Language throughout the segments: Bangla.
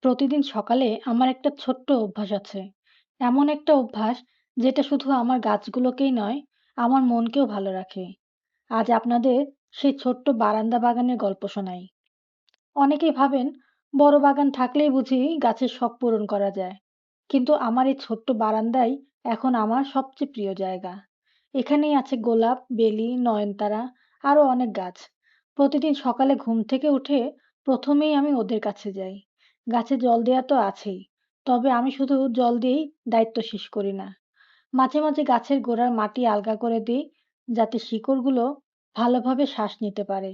প্রতিদিন সকালে আমার একটা ছোট্ট অভ্যাস আছে। এমন একটা অভ্যাস যেটা শুধু আমার গাছগুলোকেই নয়, আমার মনকেও ভালো রাখে। আজ আপনাদের সেই ছোট্ট বারান্দা বাগানের গল্প শোনাই। অনেকেই ভাবেন বড় বাগান থাকলেই বুঝি গাছের শখ পূরণ করা যায়। কিন্তু আমার এই ছোট্ট বারান্দাই এখন আমার সবচেয়ে প্রিয় জায়গা। এখানেই আছে গোলাপ, বেলি, নয়নতারা আরো অনেক গাছ। প্রতিদিন সকালে ঘুম থেকে উঠে প্রথমেই আমি ওদের কাছে যাই। গাছে জল দেওয়া তো আছেই, তবে আমি শুধু জল দিয়েই দায়িত্ব শেষ করি না। মাঝে মাঝে গাছের গোড়ার মাটি আলগা করে দিই, যাতে শিকড়গুলো ভালোভাবে শ্বাস নিতে পারে।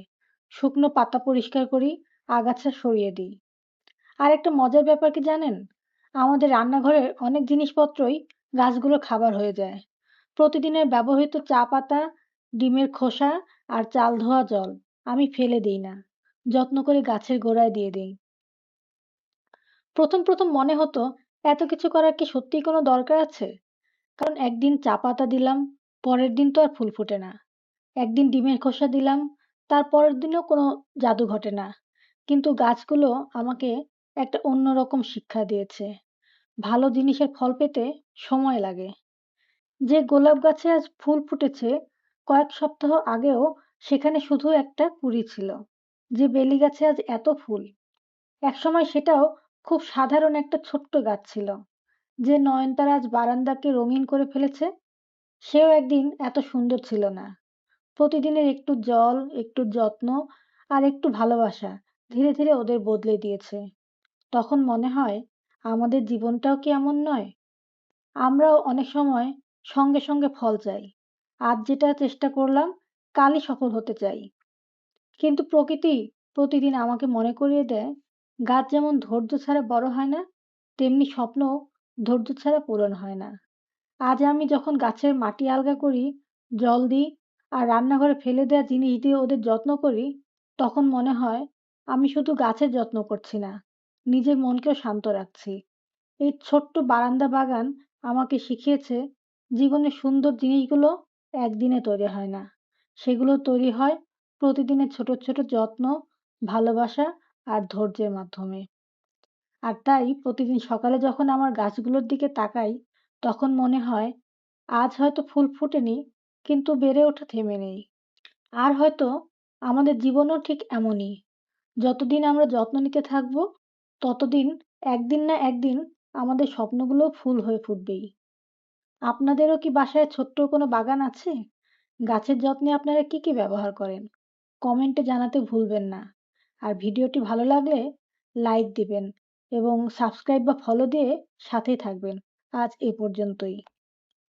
শুকনো পাতা পরিষ্কার করি, আগাছা সরিয়ে দিই। আর একটা মজার ব্যাপার কি জানেন? আমাদের রান্নাঘরের অনেক জিনিসপত্রই গাছগুলোর খাবার হয়ে যায়। প্রতিদিনের ব্যবহৃত চা পাতা, ডিমের খোসা আর চাল ধোয়া জল আমি ফেলে দিই না। যত্ন করে গাছের গোড়ায় দিয়ে দিই। প্রথম মনে হতো এত কিছু করার কি সত্যিই কোনো দরকার আছে? কারণ একদিন চা পাতা দিলাম, পরের দিন তো আর ফুল ফোটে না। একদিন ডিমের খোসা দিলাম, তার পরের দিনও কোনো জাদু ঘটে না। কিন্তু গাছগুলো আমাকে একটা অন্যরকম শিক্ষা দিয়েছে। ভালো জিনিসের ফল পেতে সময় লাগে। যে গোলাপ গাছে আজ ফুল ফুটেছে, কয়েক সপ্তাহ আগেও সেখানে শুধু একটা কুঁড়ি ছিল। যে বেলি গাছে আজ এত ফুল, একসময় সেটাও খুব সাধারণ একটা ছোট্ট গাছ ছিল। যে নয়নতারা আজ বারান্দাকে রঙিন করে ফেলেছে, সেও একদিন এত সুন্দর ছিল না। প্রতিদিনের একটু জল, একটু যত্ন আর একটু ভালোবাসা ধীরে ধীরে ওদের বদলে দিয়েছে। তখন মনে হয় আমাদের জীবনটাও কি এমন নয়? আমরাও অনেক সময় সঙ্গে ফল চাই। আজ যেটা চেষ্টা করলাম, কালই সফল হতে চাই। কিন্তু প্রকৃতি প্রতিদিন আমাকে মনে করিয়ে দেয়, গাছ যেমন ধৈর্য ছাড়া বড় হয় না, তেমনি স্বপ্নও ধৈর্য ছাড়া পূরণ হয় না। আজ আমি যখন গাছের মাটি আলগা করি, জল দিই আর রান্নাঘরে ফেলে দেওয়া জিনিস দিয়ে ওদের যত্ন করি, তখন মনে হয় আমি শুধু গাছের যত্ন করছি না, নিজের মনকেও শান্ত রাখছি। এই ছোট্ট বারান্দা বাগান আমাকে শিখিয়েছে জীবনের সুন্দর জিনিসগুলো একদিনে তৈরি হয় না। সেগুলো তৈরি হয় প্রতিদিনের ছোট যত্ন, ভালোবাসা আর ধৈর্যের মাধ্যমে। আর তাই প্রতিদিন সকালে যখন আমার গাছগুলোর দিকে তাকাই, তখন মনে হয় আজ হয়তো ফুল ফোটেনি, কিন্তু বেড়ে ওঠা থেমে নেই। আর হয়তো আমাদের জীবনও ঠিক এমনই। যতদিন আমরা যত্ন নিতে থাকবো, ততদিন একদিন না একদিন আমাদের স্বপ্নগুলোও ফুল হয়ে ফুটবেই। আপনাদেরও কি বাসায় ছোট্ট কোনো বাগান আছে? গাছের যত্নে আপনারা কি ব্যবহার করেন? কমেন্টে জানাতে ভুলবেন না। আর ভিডিওটি ভালো লাগলে লাইক দিবেন এবং সাবস্ক্রাইব বা ফলো দিয়ে সাথেই থাকবেন। আজ এ পর্যন্তই।